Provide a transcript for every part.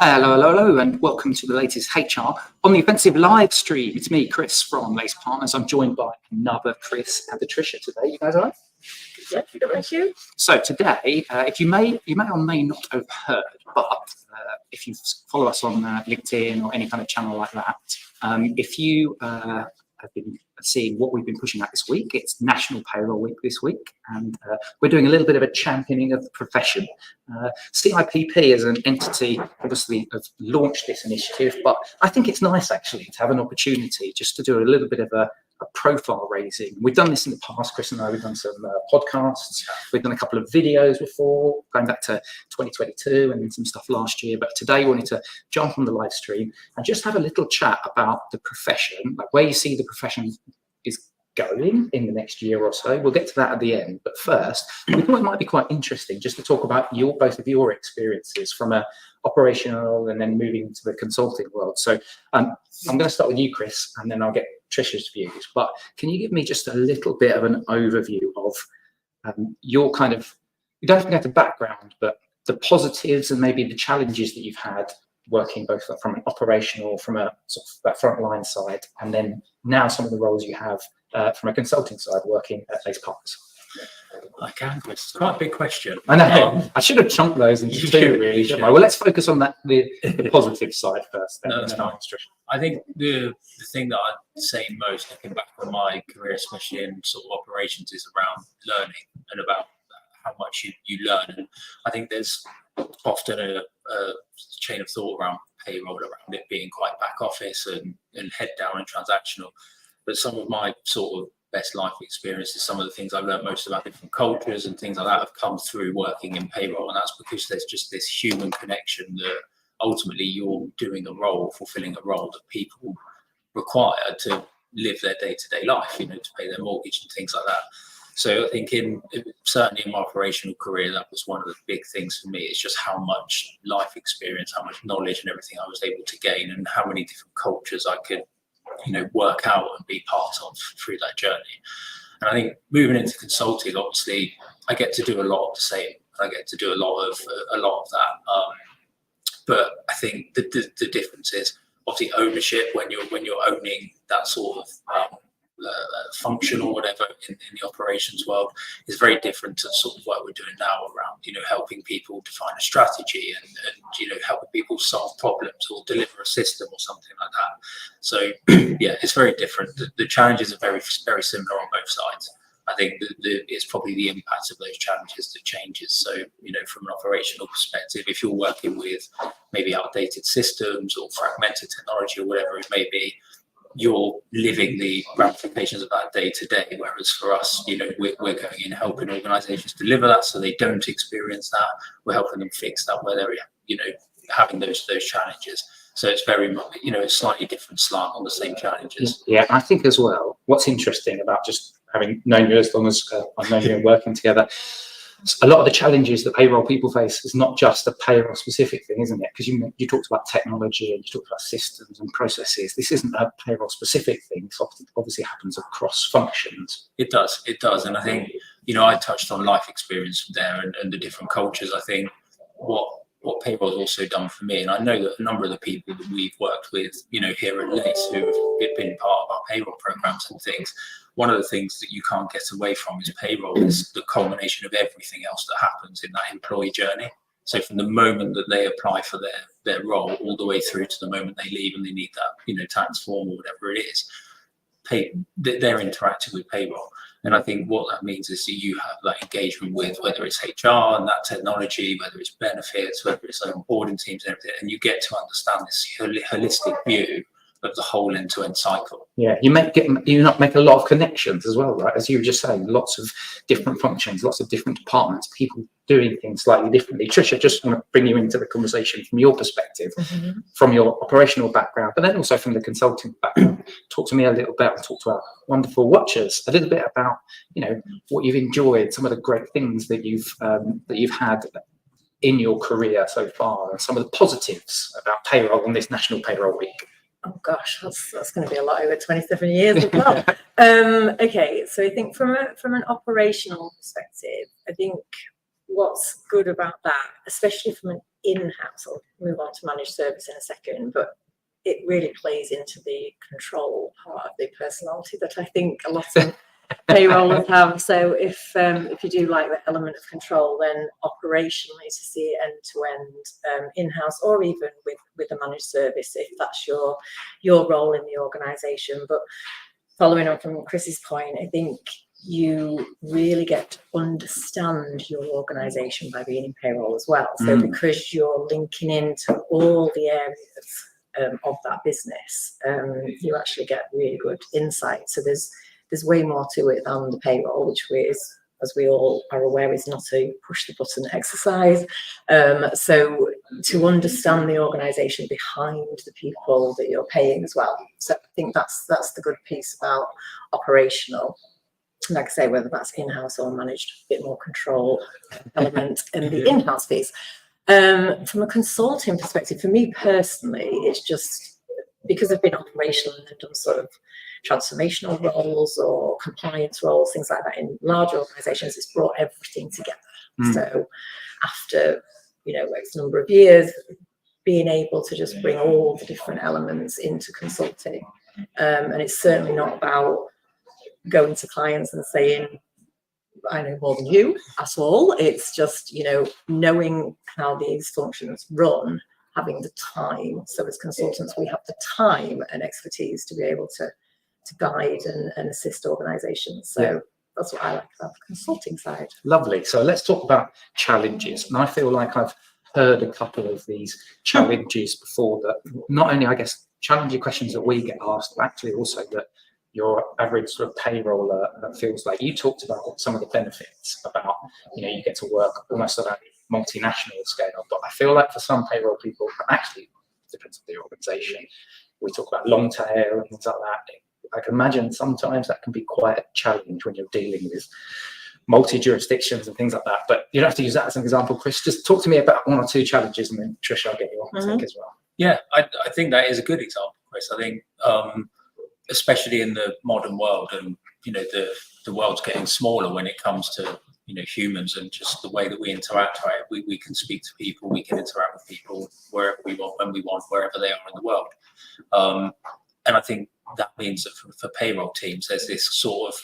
Hello, and welcome to the latest HR on the Offensive live stream. It's me, Chris from Lace Partners. I'm joined by another Chris and Tricia today. You guys all right? Yeah, thank you. So today, if you may or may not have heard, but if you follow us on LinkedIn or any kind of channel like that, if you have been seeing what we've been pushing out this week, it's National Payroll Week this week, and we're doing a little bit of a championing of the profession. CIPP as an entity obviously have launched this initiative, but I think it's nice actually to have an opportunity just to do a little bit of a profile raising. We've done this in the past, Chris and I, we've done some podcasts, we've done a couple of videos before, going back to 2022 and some stuff last year, but today we wanted to jump on the live stream and just have a little chat about the profession, like where you see the profession is going in the next year or so. We'll get to that at the end, but first, we thought it might be quite interesting just to talk about both of your experiences from a operational and then moving into the consulting world. So I'm going to start with you, Chris, and then I'll get Tricia's views. But can you give me just a little bit of an overview of your kind of, you don't have to go to background, but the positives and maybe the challenges that you've had working both from an operational, from a sort of that frontline side, and then now some of the roles you have from a consulting side working at Lace Partners? I can, Chris. It's quite a big question. I know. I should have chunked those into two, really, shouldn't I? Well, let's focus on that the positive side first. Then, no, that's fine. I think the thing that I'd say most, looking back on my career, especially in sort of operations, is around learning and about how much you learn. And I think there's often a chain of thought around payroll, around it being quite back office and head down and transactional. But some of my sort of best life experiences, some of the things I've learned most about different cultures and things like that have come through working in payroll. And that's because there's just this human connection that ultimately you're doing a role, fulfilling a role that people require to live their day-to-day life, to pay their mortgage and things like that. So I think certainly in my operational career, that was one of the big things for me. It's just how much life experience, how much knowledge and everything I was able to gain, and how many different cultures I could work out and be part of through that journey. And I think moving into consulting, obviously, I get to do a lot of the same. I get to do a lot of that. But I think the difference is obviously ownership when you're owning that sort of function or whatever in the operations world is very different to sort of what we're doing now around helping people define a strategy and helping people solve problems or deliver a system or something like that. So yeah, it's very different. The challenges are very, very similar on both sides. I think it's probably the impact of those challenges that changes. So, from an operational perspective, if you're working with maybe outdated systems or fragmented technology or whatever it may be, you're living the ramifications of that day to day. Whereas for us, we're going in helping organizations deliver that so they don't experience that. We're helping them fix that where they're, having those challenges. So it's very much, a slightly different slant on the same challenges. Yeah, I think as well, what's interesting about just having known you as long as I've known you and working together, a lot of the challenges that payroll people face is not just a payroll specific thing, isn't it? Because you talked about technology and you talked about systems and processes. This isn't a payroll specific thing. It obviously happens across functions. It does. And I think, I touched on life experience there and the different cultures. I think what payroll has also done for me, and I know that a number of the people that we've worked with, here at Lace who have been part of our payroll programs and things, one of the things that you can't get away from is payroll is the culmination of everything else that happens in that employee journey. So from the moment that they apply for their role all the way through to the moment they leave and they need that, tax form or whatever it is, they're interacting with payroll. And I think what that means is that you have that engagement with whether it's HR and that technology, whether it's benefits, whether it's onboarding teams and everything, and you get to understand this holistic view of the whole end-to-end cycle. Yeah, you make a lot of connections as well, right? As you were just saying, lots of different functions, lots of different departments, people doing things slightly differently. Tricia, just want to bring you into the conversation from your perspective, from your operational background, but then also from the consulting background. Talk to me a little bit, talk to our wonderful watchers a little bit about, what you've enjoyed, some of the great things that you've had in your career so far, and some of the positives about payroll on this National Payroll Week. Oh gosh, that's going to be a lot over 27 years as well. Okay, so I think from an operational perspective, I think what's good about that, especially from an in-house, I'll move on to managed service in a second, but it really plays into the control part of the personality that I think a lot of payrollers have. So if you do like the element of control, then operationally to see it end to end, in-house or even with a managed service, if that's your role in the organisation. But following on from Chris's point, I think you really get to understand your organisation by being in payroll as well. So because you're linking into all the areas of that business, you actually get really good insight. So there's way more to it than the payroll, which is, as we all are aware, is not a push the button exercise. So to understand the organisation behind the people that you're paying as well. So I think that's the good piece about operational. Like I say, whether that's in-house or managed, a bit more control element in the in-house piece. From a consulting perspective, for me personally, it's just because I've been operational and done sort of transformational roles or compliance roles, things like that in large organisations, it's brought everything together. So after, X number of years, being able to just bring all the different elements into consulting. And it's certainly not about going to clients and saying, I know more than you at all. It's just, knowing how these functions run, having the time. So as consultants, we have the time and expertise to be able to guide and assist organisations. So that's what I like about the consulting side. Lovely. So let's talk about challenges. And I feel like I've heard a couple of these challenges before, that not only, I guess, challenging questions that we get asked, but actually also that your average sort of payroller feels like. You talked about some of the benefits about, you get to work almost on a multinational scale, but I feel like for some payroll people, actually it depends on the organisation, we talk about long tail and things like that. I can imagine sometimes that can be quite a challenge when you're dealing with multi-jurisdictions and things like that, but you don't have to use that as an example. Chris, just talk to me about one or two challenges, and then Tricia, I'll get your take as well. Yeah, I think that is a good example, Chris. I think especially in the modern world, and the world's getting smaller when it comes to humans and just the way that we interact, right? We can speak to people, we can interact with people wherever we want, when we want, wherever they are in the world. And I think that means that for payroll teams, there's this sort of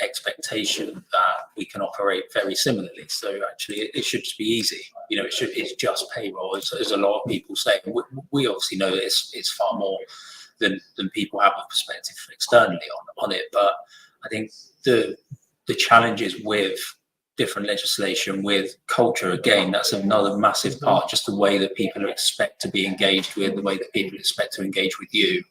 expectation that we can operate very similarly. So actually it should just be easy. It's just payroll, as a lot of people say. We obviously know that it's far more than people have a perspective externally on it. But I think the challenges with different legislation, with culture, again, that's another massive part, just the way that people expect to be engaged with, the way that people expect to engage with you.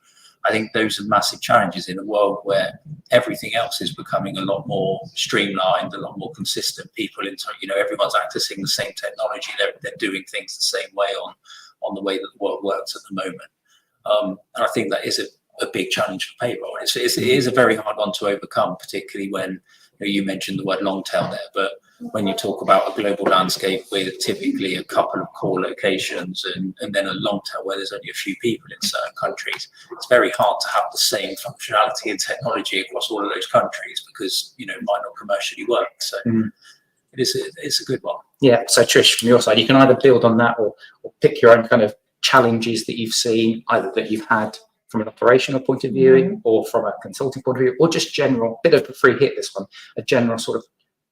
I think those are massive challenges in a world where everything else is becoming a lot more streamlined, a lot more consistent. People, everyone's accessing the same technology. They're doing things the same way on the way that the world works at the moment. And I think that is a big challenge for payroll. It is a very hard one to overcome, particularly when you mentioned the word long tail there. But when you talk about a global landscape with typically a couple of core locations and then a long tail where there's only a few people in certain countries, it's very hard to have the same functionality and technology across all of those countries because it might not commercially work. So it's a good one. Yeah. So Trish, from your side, you can either build on that or pick your own kind of challenges that you've seen, either that you've had from an operational point of view or from a consulting point of view, or just general, bit of a free hit this one, a general sort of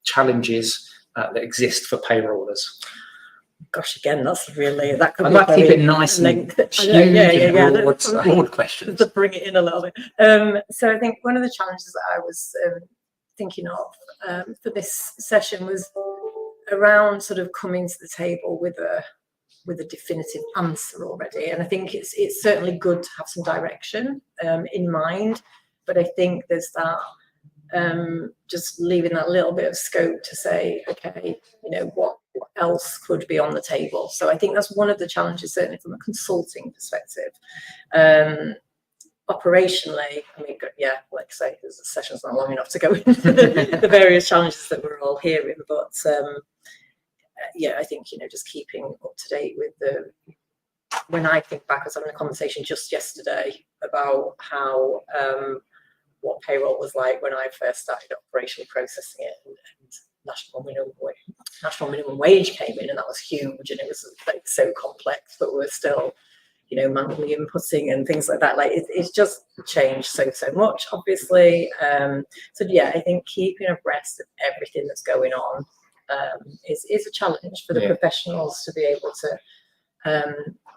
challenges that exist for payrollers. Gosh, again, that's really, that could I'd be like to keep it nice and broad questions. To bring it in a little bit. So I think one of the challenges that I was thinking of for this session was around sort of coming to the table with a definitive answer already. And I think it's certainly good to have some direction in mind, but I think there's that just leaving that little bit of scope to say, okay, what else could be on the table. So I think that's one of the challenges, certainly from a consulting perspective. Operationally, I mean, like I say, the session's not long enough to go into the various challenges that we're all hearing, but I think just keeping up to date with when I think back, I was having a conversation just yesterday about how what payroll was like when I first started operationally processing it, and national minimum wage came in, and that was huge, and it was like so complex, but we're still, you know, manually inputting and things like that. Like it's just changed so much, obviously. So yeah, I think keeping abreast of everything that's going on is a challenge for the professionals to be able to.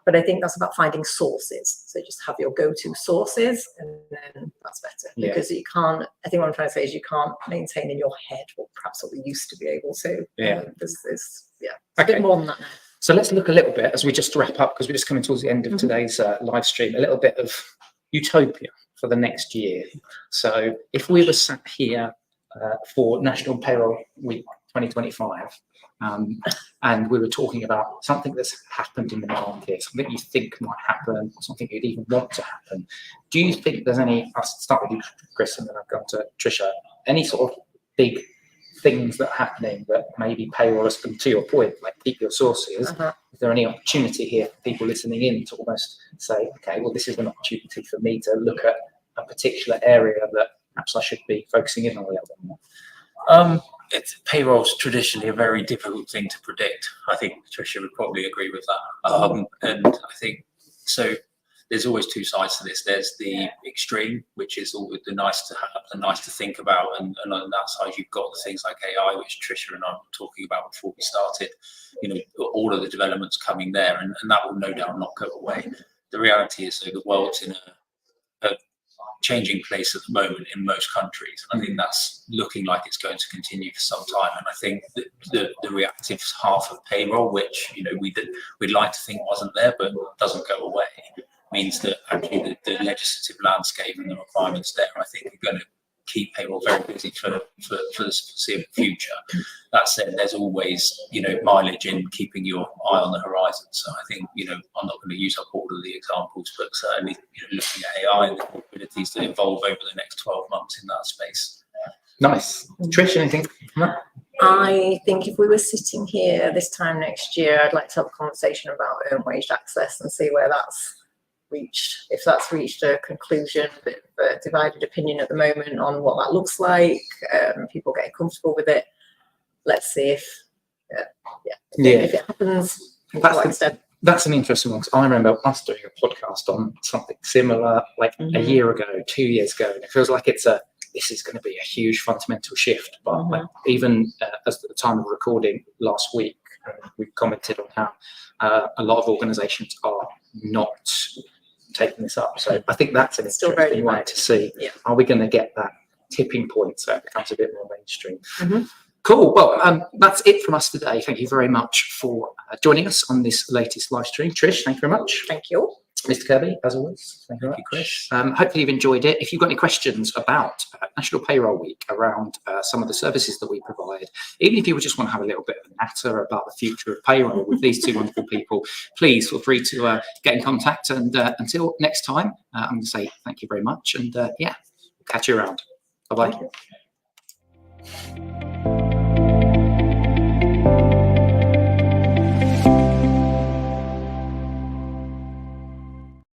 But I think that's about finding sources. So just have your go-to sources, and then that's better. Because you can't. I think what I'm trying to say is you can't maintain in your head what perhaps what we used to be able to. There's a bit more than that now. So let's look a little bit as we just wrap up, because we're just coming towards the end of today's live stream, a little bit of utopia for the next year. So if we were sat here for National Payroll Week 2025, and we were talking about something that's happened in the market, something you think might happen, or something you'd even want to happen, do you think there's any, I'll start with you, Chris, and then I'll go to Tricia, any sort of big things that are happening that maybe payrollers, and to your point, like keep your sources, is there any opportunity here for people listening in to almost say, okay, well, this is an opportunity for me to look at a particular area that perhaps I should be focusing in on a little bit more? Payroll's traditionally a very difficult thing to predict. I think Tricia would probably agree with that. And I think, so there's always two sides to this. There's the extreme, which is all the nice to have, the nice to think about, and on that side you've got the things like AI, which Tricia and I were talking about before we started. You know, all of the developments coming there, and that will no doubt not go away. The reality is, though, the world's in a changing place at the moment in most countries. I think that's looking like it's going to continue for some time. And I think that the reactive half of payroll, which, you know, we'd like to think wasn't there but doesn't go away, means that actually the legislative landscape and the requirements there, I think, are going to keep payroll very busy for the foreseeable future. That said, there's always, you know, mileage in keeping your eye on the horizon. So I think, you know, I'm not going to use up all of the examples, but certainly, you know, looking at AI and the capabilities that evolve over the next 12 months in that space. Nice. Tricia, anything? I think if we were sitting here this time next year, I'd like to have a conversation about earned wage access and see where that's reached, if that's reached a conclusion. A bit of a divided opinion at the moment on what that looks like, people getting comfortable with it. Let's see if if it happens. That's an interesting one, because I remember us doing a podcast on something similar like a year ago, 2 years ago, and it feels like this is going to be a huge fundamental shift. But like, even as at the time of recording last week, we commented on how a lot of organisations are not taking this up. So I think that's an interesting one to see. Are we going to get that tipping point so it becomes a bit more mainstream? Cool. Well, that's it from us today. Thank you very much for joining us on this latest live stream. Trish, thank you very much. Thank you. Mr. Kirby, as always, thank you, Chris. Hopefully you've enjoyed it. If you've got any questions about National Payroll Week, around some of the services that we provide, even if you just want to have a little bit of a natter about the future of payroll with these two wonderful people, please feel free to get in contact. And until next time, I'm going to say thank you very much. And we'll catch you around. Bye-bye.